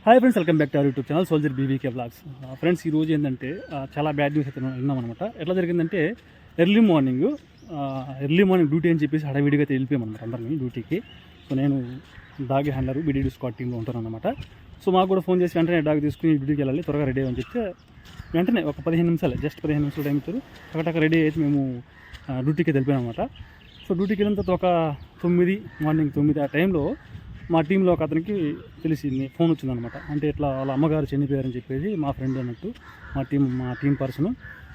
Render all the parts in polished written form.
Hi friends, welcome back to our YouTube channel soldier BBK blogs. Friends, ఈ రోజు ఏంటంటే చాలా బ్యాడ్ న్యూస్ అయితే విన్నామన్నమాట. ఎట్లా జరిగిందంటే ఎర్లీ మార్నింగ్ డ్యూటీ అని చెప్పేసి హడావిడిగా అయితే వెళ్ళిపోయామన్నమాట అందరినీ డ్యూటీకి. సో నేను డాగ్ హ్యాండర్ బీడీడీ స్క్వాడ్ టీంలో ఉంటాను అనమాట. సో మాకు కూడా ఫోన్ చేసి వెంటనే డాగ్ తీసుకుని డ్యూటీకి వెళ్ళాలి, త్వరగా రెడీ అని చెప్తే వెంటనే ఒక 15 నిమిషాలు, జస్ట్ 15 నిమిషాలు టైం ఇచ్చారు. టక రెడీ అయితే మేము డ్యూటీకి వెళ్ళిపోయాం అనమాట. సో డ్యూటీకి వెళ్ళిన తర్వాత ఒక మార్నింగ్ 9 ఆ టైంలో మా టీంలో ఒక అతనికి తెలిసింది, ఫోన్ వచ్చిందనమాట. అంటే ఇట్లా వాళ్ళ అమ్మగారు చనిపోయారని చెప్పేసి, మా ఫ్రెండ్ అన్నట్టు మా టీం పర్సన్.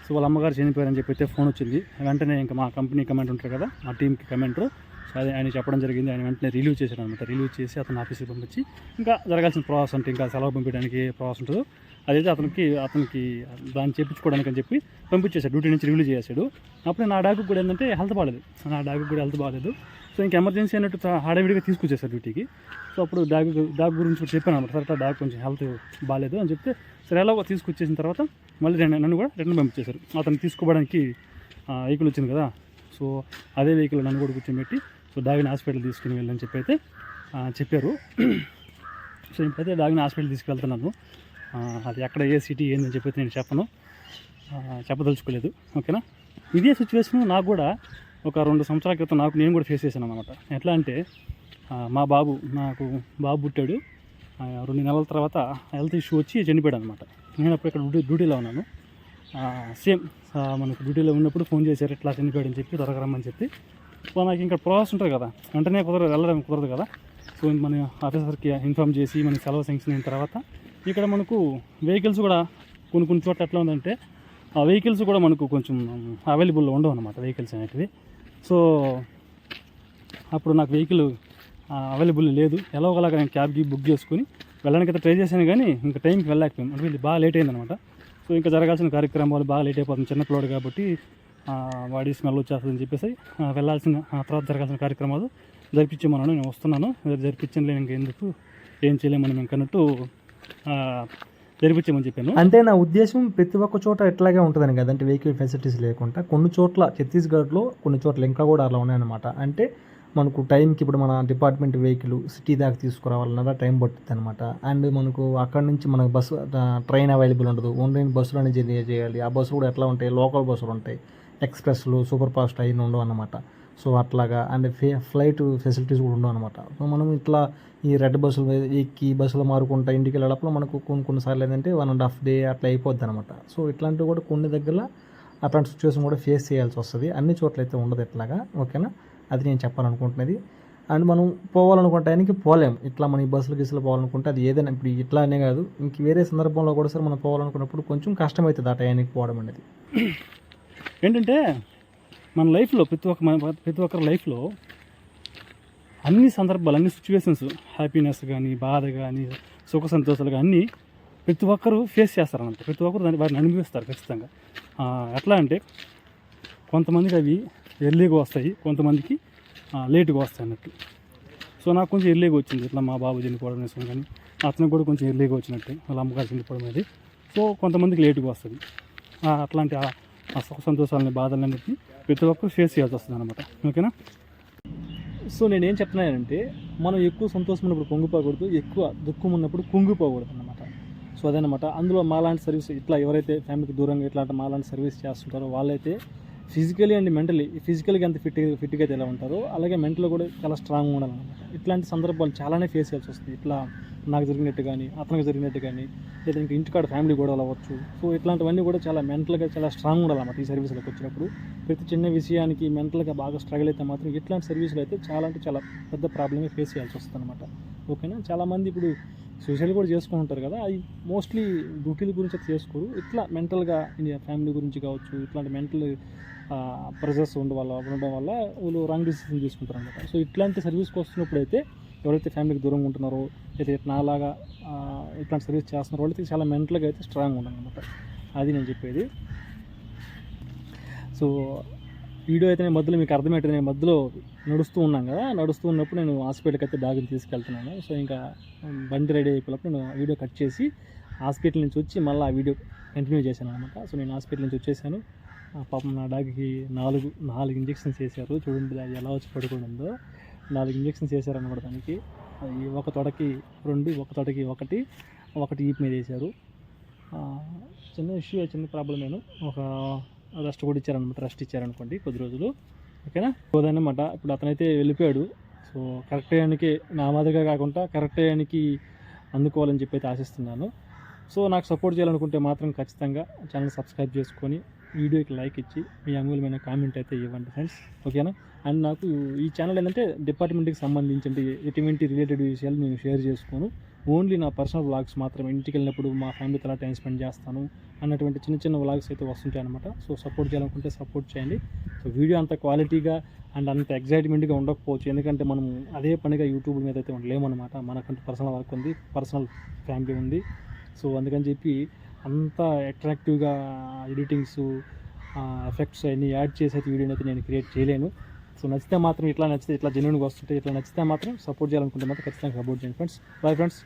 సో వాళ్ళ అమ్మగారు చనిపోయారని చెప్పి ఫోన్ వచ్చింది. వెంటనే ఇంకా మా కంపెనీ కమాండర్ ఉంటారు కదా, మా టీంకి కమాండర్, సో అది ఆయన చెప్పడం జరిగింది. ఆయన వెంటనే రిలీవ్ చేశాడు అనమాట. రిలీవ్ చేసి అతను ఆఫీస్కి పంపించి ఇంకా జరగాల్సిన ప్రాసెస్ అంటే ఇంకా సెలవు పంపించడానికి ప్రాసెస్ ఉంటుందో అదైతే అతనికి దాన్ని చేయించుకోవడానికి అని చెప్పి పంపించేశాడు, డ్యూటీ నుంచి రిలీవ్ చేశాడు. అప్పుడు నా డాగ్కి కూడా ఏంటంటే హెల్త్ బాగాలేదు. సో ఇంకా ఎమర్జెన్సీ అన్నట్టు హడావిడిగా తీసుకొచ్చేసారు డ్యూటీకి. సో అప్పుడు డాగ్ గురించి కూడా చెప్పాను అనమాట. సరే, డాగ్ కొంచెం హెల్త్ బాగాలేదు అని చెప్తే సరే ఎలాగో తీసుకొచ్చేసిన తర్వాత మళ్ళీ నన్ను కూడా రిటర్న్ పంపించేశారు. అతను తీసుకోవడానికి వెహికల్ వచ్చింది కదా, సో అదే వెహికల్ నన్ను కూడా కూర్చోబెట్టి సో డాగ్ని హాస్పిటల్ తీసుకుని వెళ్ళని చెప్పి అయితే చెప్పారు. సో ఇప్పుడైతే డాగ్ని హాస్పిటల్ తీసుకెళ్తున్నాను. అది ఎక్కడ ఏ సిటీ ఏందని చెప్పి నేను చెప్పదలుచుకోలేదు. ఓకేనా, ఇదే సిచ్యువేషన్ నాకు కూడా ఒక 2 సంవత్సరాల క్రితం నేను కూడా ఫేస్ చేశాను అనమాట. ఎట్లా అంటే నాకు బాబు పుట్టాడు. 2 నెలల తర్వాత హెల్త్ ఇష్యూ వచ్చి చనిపోయాడు అనమాట. నేను అప్పుడు ఇక్కడ డ్యూటీలో ఉన్నాను. సేమ్ మనకు డ్యూటీలో ఉన్నప్పుడు ఫోన్ చేశారు, ఇట్లా చనిపోయాడని చెప్పి త్వరగా రమ్మని చెప్పి. సో నాకు ఇంకా ప్రాసెస్ ఉంటుంది కదా, వెంటనే వెళ్ళడం కుదరదు కదా. సో మన ఆఫీసర్కి ఇన్ఫామ్ చేసి మనకి సెలవు శాంక్షన్ అయిన తర్వాత ఇక్కడ మనకు వెహికల్స్ కూడా కొన్ని చోట్ల ఎట్లా ఉందంటే ఆ వెహికల్స్ కూడా మనకు కొంచెం అవైలబుల్లో ఉండవు అనమాట, వెహికల్స్ అనేటివి. సో అప్పుడు నాకు వెహికల్ అవైలబుల్ లేదు. ఎలాగోలాగా నేను క్యాబ్కి బుక్ చేసుకుని వెళ్ళడానికి అయితే ట్రై చేశాను, కానీ ఇంకా టైంకి వెళ్ళలేకపోయాను. అంటే బాగా లేట్ అయిందనమాట. సో ఇంకా జరగాల్సిన కార్యక్రమాలు బాగా లేట్ అయిపోతుంది, చిన్నపిల్లోడు కాబట్టి వాడి స్మెల్ వచ్చేస్తుందని చెప్పేసి తర్వాత జరగాల్సిన కార్యక్రమాలు జరిపించేమన్నాను. నేను వస్తున్నాను, జరిపించలే ఇంకా ఎందుకు ఏం చేయలేమని మేము కన్నట్టు జరిపించామని చెప్పాను. అంటే నా ఉద్దేశం ప్రతి ఒక్క చోట ఎట్లాగే ఉంటుందని కదా, అంటే వెహికల్ ఫెసిలిటీస్ లేకుండా కొన్ని చోట్ల ఛత్తీస్గఢ్లో కొన్ని చోట్ల ఇంకా కూడా అలా ఉన్నాయన్నమాట. అంటే మనకు టైంకి ఇప్పుడు మన డిపార్ట్మెంట్ వెహికల్ సిటీ దాకా తీసుకురావాలన్నా టైం పడుతుంది అనమాట. అండ్ మనకు అక్కడ నుంచి మనకు ట్రైన్ అవైలబుల్ ఉండదు, ఓన్లీ బస్సులోనే జర్నీ చేయాలి. ఆ బస్సులు కూడా ఎట్లా ఉంటాయి, లోకల్ బస్సులు ఉంటాయి, ఎక్స్ప్రెస్లు, సూపర్ ఫాస్ట్ అయిన ఉండవు అన్నమాట. సో అట్లాగా అండ్ ఫ్లైట్ ఫెసిలిటీస్ కూడా ఉండవు అనమాట. సో మనం ఇట్లా ఈ రెడ్ బస్సులు ఎక్కి బస్సులు మారుకుంటా ఇంటికి వెళ్ళేటప్పుడు మనకు కొన్నిసార్లు ఏంటంటే 1.5 డే అట్లా అయిపోద్ది అనమాట. సో ఇట్లాంటివి కూడా కొన్ని దగ్గర అట్లాంటి సిచ్యువేషన్ కూడా ఫేస్ చేయాల్సి వస్తుంది. అన్ని చోట్ల అయితే ఉండదు ఎట్లాగా. ఓకేనా, అది నేను చెప్పాలనుకుంటున్నది. అండ్ మనం పోవాలనుకుంటానికి పోలేం. ఇట్లా మన ఈ గిసులు పోవాలనుకుంటే అది ఏదైనా ఇప్పుడు ఇట్లా అనే కాదు, ఇంక వేరే సందర్భంలో కూడా సరే మనం పోవాలనుకున్నప్పుడు కొంచెం కష్టమవుతుంది ఆ టయానికి పోవడం అనేది. ఏంటంటే మన లైఫ్లో ప్రతి ఒక్కరి లైఫ్లో అన్ని సందర్భాలు, అన్ని సిచ్యువేషన్స్, హ్యాపీనెస్ కానీ, బాధ కానీ, సుఖ సంతోషాలు కానీ ప్రతి ఒక్కరు ఫేస్ చేస్తారన్నమాట. ప్రతి ఒక్కరు వారిని అనుభవిస్తారు ఖచ్చితంగా. ఎట్లా అంటే కొంతమందికి అవి ఎర్లీగా వస్తాయి, కొంతమందికి లేటుగా వస్తాయి అన్నట్టు. సో నాకు కొంచెం ఎర్లీగా వచ్చింది, ఇట్లా మా బాబు చనిపోవడం విషయం కానీ, అతనికి కూడా కొంచెం ఎర్లీగా వచ్చినట్టు, వాళ్ళ అమ్మగారు చనిపోవడం అనేది. సో కొంతమందికి లేటుగా వస్తుంది. అట్లాంటి ఆ సుఖ సంతోషాలని, బాధలన్నింటినీ ప్రతి ఒక్కరు ఫేస్ చేయాల్సి వస్తుంది అనమాట. ఓకేనా, సో నేనేం చెప్తున్నానంటే మనం ఎక్కువ సంతోషం ఉన్నప్పుడు పొంగిపోకూడదు, ఎక్కువ దుఃఖం ఉన్నప్పుడు కుంగిపోకూడదు అన్నమాట. సో అదేనమాట. అందులో మాలాంటి సర్వీస్ ఇట్లా ఎవరైతే ఫ్యామిలీకి దూరంగా ఇట్లాంటి మాలాంటి సర్వీస్ చేస్తుంటారో వాళ్ళైతే ఫిజికలీ అండ్ మెంటలీ, ఫిజికల్గా ఎంత ఫిట్గా అయితే ఎలా ఉంటారో అలాగే మెంటల్ కూడా చాలా స్ట్రాంగ్గా ఉండాలన్నమాట. ఇట్లాంటి సందర్భాలు చాలానే ఫేస్ చేయాల్సి వస్తుంది. ఇట్లా నాకు జరిగినట్టు కానీ, అతనికి జరిగినట్టు కానీ, లేదా ఇంకా ఇంటికాడ ఫ్యామిలీ గొడవలు అవ్వచ్చు. సో ఇట్లాంటివన్నీ కూడా చాలా మెంటల్గా చాలా స్ట్రాంగ్ ఉండాలన్నమాట. ఈ సర్వీసులకు వచ్చినప్పుడు ప్రతి చిన్న విషయానికి మెంటల్గా బాగా స్ట్రగుల్ అయితే మాత్రం ఇట్లాంటి సర్వీసులు అయితే చాలా పెద్ద ప్రాబ్లమే ఫేస్ చేయాల్సి వస్తుంది అనమాట. ఓకేనా, చాలామంది ఇప్పుడు సూసైడ్ కూడా చేసుకుంటారు కదా, అది మోస్ట్లీ డ్యూటీల గురించి అయితే చేసుకోరు. ఇట్లా మెంటల్గా ఫ్యామిలీ గురించి కావచ్చు, ఇట్లాంటి మెంటల్ ప్రెజర్స్ ఉండడం వల్ల వాళ్ళు రాంగ్ డిసిషన్ తీసుకుంటారు అనమాట. సో ఇట్లాంటి సర్వీస్కి వస్తున్నప్పుడు అయితే ఎవరైతే ఫ్యామిలీకి దూరంగా ఉంటున్నారో, అయితే నాలాగా ఇట్లాంటి సర్వీస్ చేస్తున్నారో వాళ్ళకి చాలా మెంటల్గా అయితే స్ట్రాంగ్ ఉండాలన్నమాట. అది నేను చెప్పేది. సో వీడియో అయితే నేను మధ్యలో మీకు అర్థమవుతుంది, నేను మధ్యలో నడుస్తూ ఉన్నప్పుడు నేను హాస్పిటల్కి అయితే డాగ్ని తీసుకెళ్తున్నాను. సో ఇంకా బండి రెడీ అయిపోయినప్పుడు నేను వీడియో కట్ చేసి హాస్పిటల్ నుంచి వచ్చి మళ్ళీ ఆ వీడియో కంటిన్యూ చేశాను అనమాట. సో నేను హాస్పిటల్ నుంచి వచ్చేసాను. పాపం నా డాగ్కి 4 ఇంజెక్షన్స్ వేశారు. చూడండి అది ఎలా వచ్చి పడుకుంటుందో. 4 ఇంజెక్షన్స్ వేశారన్నమాట దానికి. అది ఒక తొడకి 2, ఒక తొడకి 1 ఈపు మీద వేశారు. చిన్న ఇష్యూ, చిన్న ప్రాబ్లమేను. ఒక రెస్ట్ కూడా ఇచ్చారనమాట, రెస్ట్ ఇచ్చారనుకోండి కొద్ది రోజులు. ఓకేనా, అదన్నమాట. ఇప్పుడు అతనైతే వెళ్ళిపోయాడు. సో కరెక్ట్ టైంకి నా మాదిరిగా కాకుండా కరెక్ట్ టైంకి అందుకోవాలని చెప్పి అయితే ఆశిస్తున్నాను. సో నాకు సపోర్ట్ చేయాలనుకుంటే మాత్రం ఖచ్చితంగా ఛానల్ సబ్స్క్రైబ్ చేసుకొని వీడియోకి లైక్ ఇచ్చి మీ అమూల్యమైన కామెంట్ అయితే ఇవ్వండి ఫ్రెండ్స్. ఓకేనా. అండ్ నాకు ఈ ఛానల్ ఏంటంటే డిపార్ట్మెంట్కి సంబంధించి ఎటువంటి రిలేటెడ్ విషయాలు నేను షేర్ చేసుకోను. ఓన్లీ నా పర్సనల్ వ్లాగ్స్ మాత్రం, ఇంటికి వెళ్ళినప్పుడు మా ఫ్యామిలీతో ఎలా టైం స్పెండ్ చేస్తాను అన్నటువంటి చిన్న చిన్న వ్లాగ్స్ అయితే వస్తుంటాయి అనమాట. సో సపోర్ట్ చేయాలనుకుంటే సపోర్ట్ చేయండి. సో వీడియో అంత క్వాలిటీగా అండ్ అంత ఎగ్జైట్మెంట్గా ఉండకపోవచ్చు, ఎందుకంటే మనం అదే పనిగా యూట్యూబ్ మీద అయితే ఉండలేమన్నమాట. మనకంటూ పర్సనల్ వర్క్ ఉంది, పర్సనల్ ఫ్యామిలీ ఉంది. సో అందుకని చెప్పి అంత అట్రాక్టివ్గా ఎడిటింగ్స్, ఎఫెక్ట్స్ అన్నీ యాడ్ చేసి అయితే వీడియోని అయితే నేను క్రియేట్ చేయలేను. సో నచ్చితే మాత్రం ఇట్లా జెన్యూన్గా వస్తుంటే, ఇట్లా నచ్చితే మాత్రం సపోర్ట్ చేయాలనుకుంటే మాత్రం ఖచ్చితంగా సపోర్ట్ చేయండి ఫ్రెండ్స్. Bye friends.